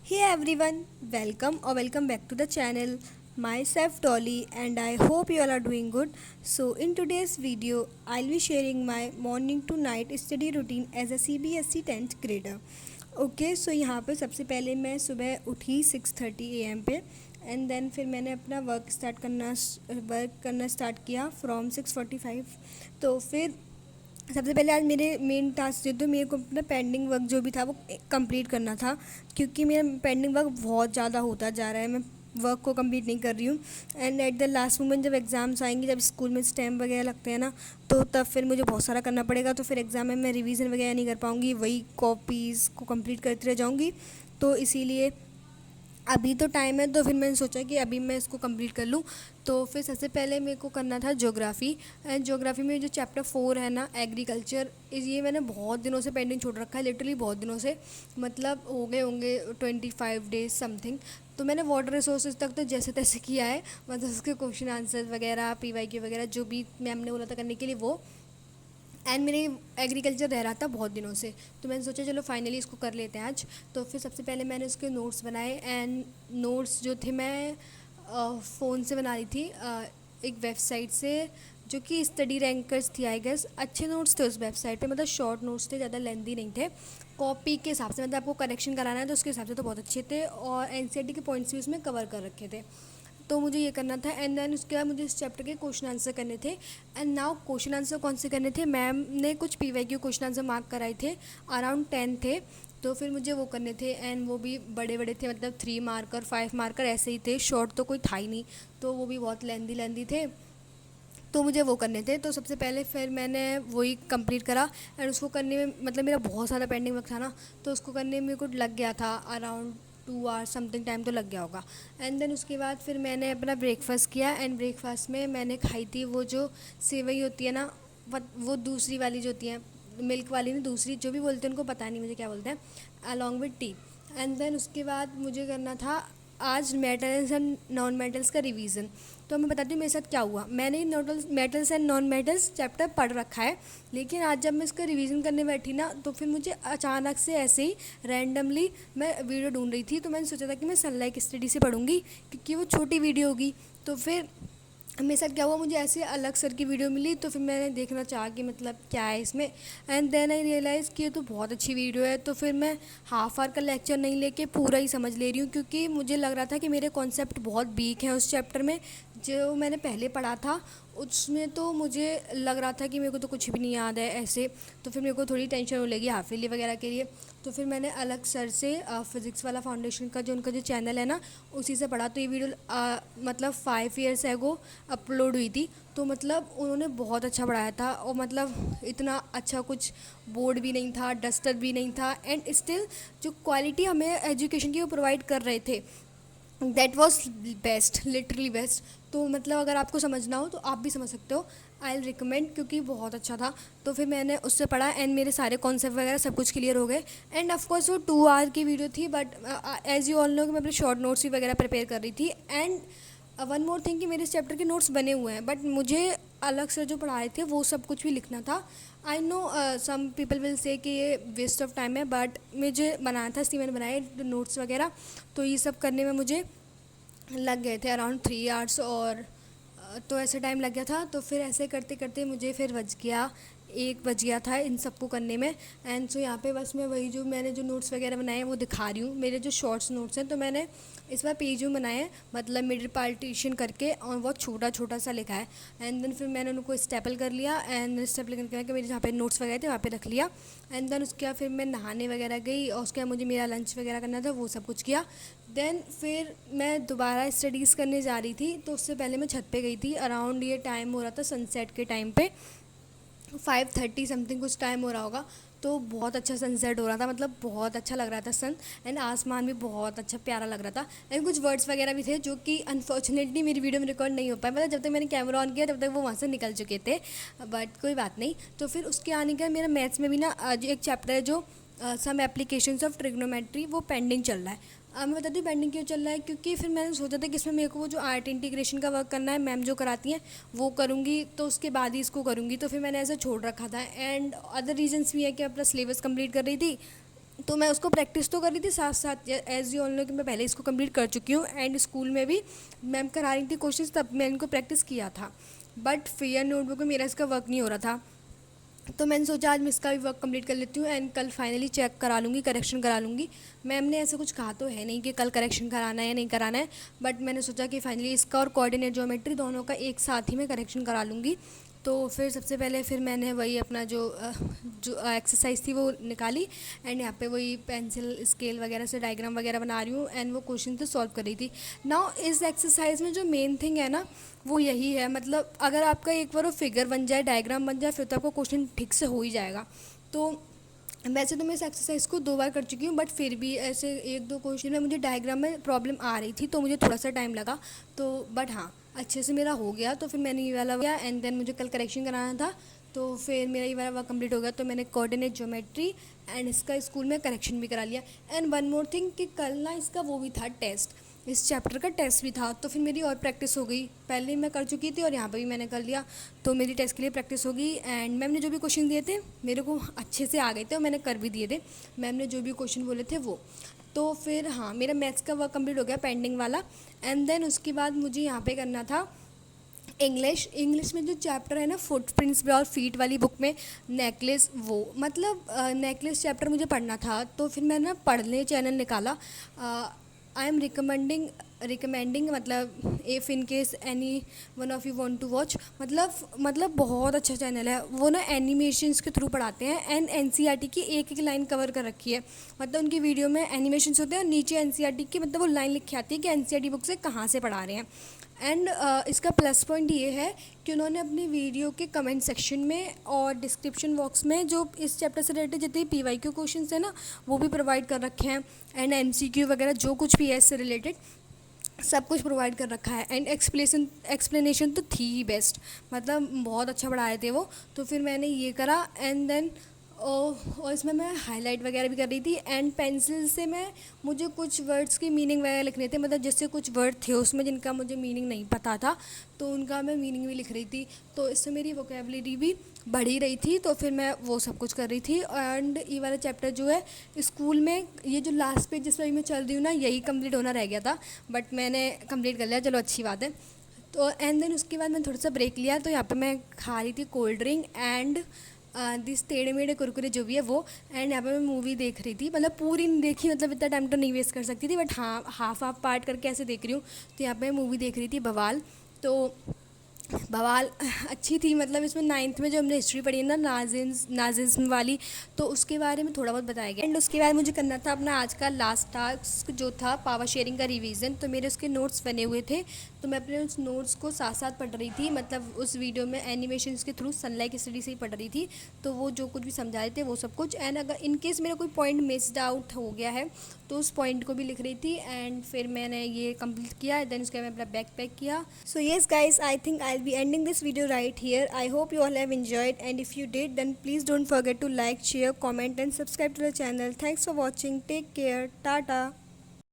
Hey everyone, welcome back to the channel. Myself Dolly and I hope you all are doing good. So in today's video, I'll be sharing my morning to night study routine as a CBSE 10th grader. Okay so यहाँ पे सबसे पहले मैं सुबह उठी 6:30 AM पे and then फिर मैंने अपना वर्क करना स्टार्ट किया फ्रॉम 6:45। तो फिर सबसे पहले आज मेरे मेन टास्क जो थे मेरे को अपना पेंडिंग वर्क जो भी था वो कंप्लीट करना था, क्योंकि मेरा पेंडिंग वर्क बहुत ज़्यादा होता जा रहा है। मैं वर्क को कंप्लीट नहीं कर रही हूँ and at the last moment जब एग्ज़ाम्स आएंगे, जब स्कूल में स्टैम्प वगैरह लगते हैं ना, तो तब फिर मुझे बहुत सारा करना पड़ेगा। तो फिर एग्ज़ाम में मैं रिवीजन वगैरह नहीं कर पाऊँगी, वही कॉपीज़ को कंप्लीट करती रह जाऊँगी। तो इसीलिए अभी तो टाइम है, तो फिर मैंने सोचा कि अभी मैं इसको कंप्लीट कर लूँ। तो फिर सबसे पहले मेरे को करना था ज्योग्राफ़ी। एंड ज्योग्राफ़ी में जो चैप्टर 4 है ना, एग्रीकल्चर, ये मैंने बहुत दिनों से पेंडिंग छोड़ रखा है, लिटरली बहुत दिनों से, मतलब हो गए होंगे 25 डेज समथिंग। तो मैंने वाटर रिसोर्सेज तक तो जैसे तैसे किया है, मतलब उसके क्वेश्चन आंसर वगैरह PYQ वगैरह जो भी मैम ने बोला था करने के लिए वो। एंड मेरे एग्रीकल्चर रह रहा था बहुत दिनों से, तो मैंने सोचा चलो फाइनली इसको कर लेते हैं आज। तो फिर सबसे पहले मैंने उसके नोट्स बनाए एंड नोट्स जो थे मैं फ़ोन से बना रही थी, एक वेबसाइट से जो कि स्टडी रैंकर्स थी आई गेस। अच्छे नोट्स थे उस वेबसाइट पे, मतलब शॉर्ट नोट्स थे, ज़्यादा लेंदी नहीं थे। कॉपी के हिसाब से मतलब आपको करेक्शन कराना है तो उसके हिसाब से तो बहुत अच्छे थे, और NCERT के पॉइंट्स भी उसमें कवर कर रखे थे। तो मुझे ये करना था एंड देन उसके बाद मुझे इस चैप्टर के क्वेश्चन आंसर करने थे। एंड नाउ क्वेश्चन आंसर कौन से करने थे, मैम ने कुछ PYQ क्वेश्चन आंसर मार्क कराए थे, अराउंड 10 थे। तो फिर मुझे वो करने थे एंड वो भी बड़े बड़े थे, मतलब 3 मार्कर 5 मार्कर ऐसे ही थे, शॉर्ट तो कोई था ही नहीं, तो वो भी बहुत लेंदी थे। तो मुझे वो करने थे। तो सबसे पहले फिर मैंने वही कंप्लीट करा एंड उसको करने में मतलब मेरा बहुत सारा पेंडिंग वर्क था ना, तो उसको करने में मेरे को लग गया था अराउंड 2 आवर्स समथिंग, टाइम तो लग गया होगा। एंड देन उसके बाद फिर मैंने अपना ब्रेकफास्ट किया एंड ब्रेकफास्ट में मैंने खाई थी वो जो सेवई होती है ना, वो दूसरी वाली जो होती है, मिल्क वाली नहीं, दूसरी जो भी बोलते हैं उनको पता नहीं मुझे क्या बोलते हैं, along with T. And then उसके बाद मुझे करना था आज मेटल्स एंड नॉन मेटल्स का रिवीजन। तो मैं बताती हूँ मेरे साथ क्या हुआ। मैंने metals and non metals chapter पढ़ रखा है, लेकिन आज जब मैं इसका रिवीजन करने बैठी ना, तो फिर मुझे अचानक से ऐसे ही रैंडमली मैं वीडियो ढूंढ रही थी, तो मैंने सोचा था कि मैं सनलाइट स्टडी से पढ़ूंगी क्योंकि वो छोटी वीडियो होगी। तो फिर मेरे साथ क्या हुआ, मुझे ऐसे अलग सर की वीडियो मिली, तो फिर मैंने देखना चाहा कि मतलब क्या है इसमें। एंड देन आई रियलाइज़ कि ये तो बहुत अच्छी वीडियो है। तो फिर मैं हाफ आवर का लेक्चर नहीं लेके पूरा ही समझ ले रही हूँ, क्योंकि मुझे लग रहा था कि मेरे कॉन्सेप्ट बहुत वीक हैं उस चैप्टर में जो मैंने पहले पढ़ा था। उसमें तो मुझे लग रहा था कि मेरे को तो कुछ भी नहीं याद है ऐसे। तो फिर मेरे को थोड़ी टेंशन होने लगी हाफ ईयरली वगैरह के लिए। तो फिर मैंने अलग सर से फिज़िक्स वाला फाउंडेशन का जो उनका जो चैनल है ना, उसी से पढ़ा। तो ये वीडियो मतलब 5 ईयर्स एगो अपलोड हुई थी। तो मतलब उन्होंने बहुत अच्छा पढ़ाया था, और मतलब इतना अच्छा कुछ बोर्ड भी नहीं था, डस्टर भी नहीं था, एंड स्टिल जो क्वालिटी हमें एजुकेशन की वो प्रोवाइड कर रहे थे, that was best, literally best. तो मतलब अगर आपको समझना हो तो आप भी समझ सकते हो, आई विल रिकमेंड, क्योंकि बहुत अच्छा था। तो फिर मैंने उससे पढ़ा एंड मेरे सारे कॉन्सेप्ट वगैरह सब कुछ क्लियर हो गए। एंड ऑफकोर्स वो 2 आवर की वीडियो थी, but as you all know कि मैं अपने शॉर्ट नोट्स भी वगैरह प्रिपेयर कर रही थी। एंड वन मोर थिंग कि मेरे इस चैप्टर के नोट्स बने हुए हैं, बट मुझे अलग से जो पढ़ाए थे वो सब कुछ भी लिखना था। I know some people will say कि ये वेस्ट ऑफ टाइम है, बट मुझे बनाना था, इसलिए मैंने बनाए नोट्स वगैरह। तो ये सब करने में मुझे लग गए थे अराउंड 3 आवर्स, और तो ऐसे टाइम लग गया था। तो फिर ऐसे करते करते मुझे फिर 1 बज गया था इन सबको करने में। एंड सो यहाँ पे बस मैं वही जो मैंने जो नोट्स वगैरह बनाए हैं वो दिखा रही हूँ, मेरे जो शॉर्ट्स नोट्स हैं। तो मैंने इस बार पेज में बनाए हैं, मतलब मिडिल पार्टीशन करके, और बहुत छोटा छोटा सा लिखा है। एंड देन फिर मैंने उनको स्टेपल कर लिया एंड स्टेपल करके मेरे जहाँ पे नोट्स वगैरह थे वहाँ पे रख लिया। एंड देन उसके बाद फिर मैं नहाने वगैरह गई, और उसके बाद मुझे मेरा लंच वगैरह करना था, वो सब कुछ किया। देन फिर मैं दोबारा स्टडीज़ करने जा रही थी, तो उससे पहले मैं छत पे गई थी। अराउंड ये टाइम हो रहा था सनसेट के टाइम पे, 5:30 समथिंग कुछ टाइम हो रहा होगा। तो बहुत अच्छा सनसेट हो रहा था, मतलब बहुत अच्छा लग रहा था सन, एंड आसमान भी बहुत अच्छा प्यारा लग रहा था। एंड कुछ वर्ड्स वगैरह भी थे जो कि अनफॉर्चुनेटली मेरी वीडियो में रिकॉर्ड नहीं हो पाए, मतलब जब तक मैंने कैमरा ऑन किया तब तक वो वहाँ से निकल चुके थे, बट कोई बात नहीं। तो फिर उसके आने के बाद मेरा मैथ्स में भी ना जो एक चैप्टर है जो सम एप्लीकेशंस ऑफ ट्रिग्नोमेट्री, वो पेंडिंग चल रहा है। मैं बताती हूँ पेंडिंग क्यों चल रहा है, क्योंकि फिर मैंने सोचा था कि इसमें मेरे को वो जो आर्ट इंटीग्रेशन का वर्क करना है, मैम जो कराती हैं वो करूँगी, तो उसके बाद ही इसको करूँगी। तो फिर मैंने ऐसा छोड़ रखा था, एंड अदर रीजंस भी है कि अपना सिलेबस कंप्लीट कर रही थी, तो मैं उसको प्रैक्टिस तो कर रही थी साथ साथ, एज यू ऑल नो कि मैं पहले इसको कंप्लीट कर चुकी हूँ, एंड स्कूल में भी मैम करा रही थी क्वेश्चंस, तब मैं इनको प्रैक्टिस किया था। बट फेयर नोटबुक में मेरा इसका वर्क नहीं हो रहा था, तो मैंने सोचा आज मैं इसका भी वर्क कंप्लीट कर लेती हूँ एंड कल फाइनली चेक करा लूँगी, करेक्शन करा लूँगी। मैम ने ऐसा कुछ कहा तो है नहीं कि कल करेक्शन कराना है या नहीं कराना है, बट मैंने सोचा कि फाइनली इसका और कोऑर्डिनेट ज्योमेट्री दोनों का एक साथ ही मैं करेक्शन करा लूँगी। तो फिर सबसे पहले फिर मैंने वही अपना जो एक्सरसाइज थी वो निकाली, एंड यहाँ पे वही पेंसिल स्केल वगैरह से डायग्राम वगैरह बना रही हूँ, एंड वो क्वेश्चन तो सॉल्व कर रही थी। नाउ इस एक्सरसाइज में जो मेन थिंग है ना वो यही है, मतलब अगर आपका एक बार वो फिगर बन जाए, डायग्राम बन जाए, फिर तो आपको क्वेश्चन ठीक से हो ही जाएगा। तो वैसे तो मैं इस एक्सरसाइज को 2 बार कर चुकी हूँ, बट फिर भी ऐसे 1-2 क्वेश्चन में मुझे डायग्राम में प्रॉब्लम आ रही थी, तो मुझे थोड़ा सा टाइम लगा। तो बट हाँ, अच्छे से मेरा हो गया। तो फिर मैंने ये वाला किया, एंड देन मुझे कल करेक्शन कराना था, तो फिर मेरा ये वाला वर्क कंप्लीट हो गया। तो मैंने कोऑर्डिनेट ज्योमेट्री एंड इसका स्कूल में करेक्शन भी करा लिया। एंड वन मोर थिंग कि कल ना इसका वो भी था टेस्ट, इस चैप्टर का टेस्ट भी था, तो फिर मेरी और प्रैक्टिस हो गई। पहले मैं कर चुकी थी और यहाँ पर भी मैंने कर लिया, तो मेरी टेस्ट के लिए प्रैक्टिस हो गई। एंड मैम ने जो भी क्वेश्चन दिए थे मेरे को अच्छे से आ गए थे और मैंने कर भी दिए थे, मैम ने जो भी क्वेश्चन बोले थे वो। तो फिर हाँ, मेरा मैथ्स का वर्क कंप्लीट हो गया पेंडिंग वाला। एंड देन उसके बाद मुझे यहाँ पे करना था इंग्लिश में जो चैप्टर है ना फुटप्रिंट्स और फीट वाली बुक में नेकलेस, वो मतलब नेकलेस चैप्टर मुझे पढ़ना था। तो फिर मैंने ना पढ़ने चैनल निकाला। आई एम रिकमेंडिंग मतलब if in case any one of you want to watch, मतलब बहुत अच्छा चैनल है वो ना, एनिमेशंस के थ्रू पढ़ाते हैं। एंड एनसीईआरटी की एक एक लाइन कवर कर रखी है, मतलब उनकी वीडियो में एनिमेशंस होते हैं और नीचे एनसीईआरटी की मतलब वो लाइन लिखी आती है कि एनसीईआरटी बुक से कहाँ से पढ़ा रहे हैं। एंड इसका प्लस पॉइंट ये है कि उन्होंने अपनी वीडियो के कमेंट सेक्शन में और डिस्क्रिप्शन बॉक्स में जो इस चैप्टर से रिलेटेड जितने पीवाईक्यू क्वेश्चंस हैं ना वो भी प्रोवाइड कर रखे हैं, एंड एमसीक्यू वगैरह जो कुछ भी है इससे रिलेटेड सब कुछ प्रोवाइड कर रखा है। एंड एक्सप्लेनेशन तो थी ही बेस्ट, मतलब बहुत अच्छा पढ़ाए थे वो। तो फिर मैंने ये करा, एंड देन और इसमें मैं हाईलाइट वगैरह भी कर रही थी। एंड पेंसिल से मुझे कुछ वर्ड्स की मीनिंग वगैरह लिखने थे, मतलब जैसे कुछ वर्ड थे उसमें जिनका मुझे मीनिंग नहीं पता था, तो उनका मैं मीनिंग भी लिख रही थी। तो इससे मेरी वोकेबलरी भी बढ़ ही रही थी, तो फिर मैं वो सब कुछ कर रही थी। एंड ये वाला चैप्टर जो है स्कूल में, ये जो लास्ट पेज जिस पर मैं चल रही हूँ ना, यही कंप्लीट होना रह गया था, बट मैंने कंप्लीट कर लिया, चलो अच्छी बात है। तो एंड देन उसके बाद मैंने थोड़ा सा ब्रेक लिया, तो यहाँ पे मैं खा रही थी कोल्ड ड्रिंक एंड दिस टेढ़े मेढ़े कुरकुरे जो भी है वो। एंड यहाँ पे मैं मूवी देख रही थी, मतलब पूरी नहीं देखी, मतलब इतना टाइम तो नहीं वेस्ट कर सकती थी, बट हाँ हाफ पार्ट करके ऐसे देख रही हूँ। तो यहाँ पे मैं मूवी देख रही थी बवाल। तो बवाल अच्छी थी, मतलब इसमें 9th में जो हमने हिस्ट्री पढ़ी है ना नाजिज्म वाली, तो उसके बारे में थोड़ा बहुत बताया गया। एंड उसके बाद मुझे करना था अपना आज का लास्ट टास्क जो था पावर शेयरिंग का रिवीजन। तो मेरे उसके नोट्स बने हुए थे, तो मैं अपने उस नोट्स को साथ साथ पढ़ रही थी, मतलब उस वीडियो में एनिमेशंस के थ्रू सनलाइट स्टडी से ही पढ़ रही थी। तो वो जो कुछ भी समझा रहे थे वो सब कुछ, एंड अगर इन केस मेरा कोई पॉइंट मिस्ड आउट हो गया है तो उस पॉइंट को भी लिख रही थी। एंड फिर मैंने ये कंप्लीट किया, देन उसके बाद मैं अपना बैग पैक किया। So yes guys, I think I will be ending this video right here. I hope you all have enjoyed, and if you did then please don't forget to like, share, comment and subscribe to the channel. Thanks for watching. Take care. Tata.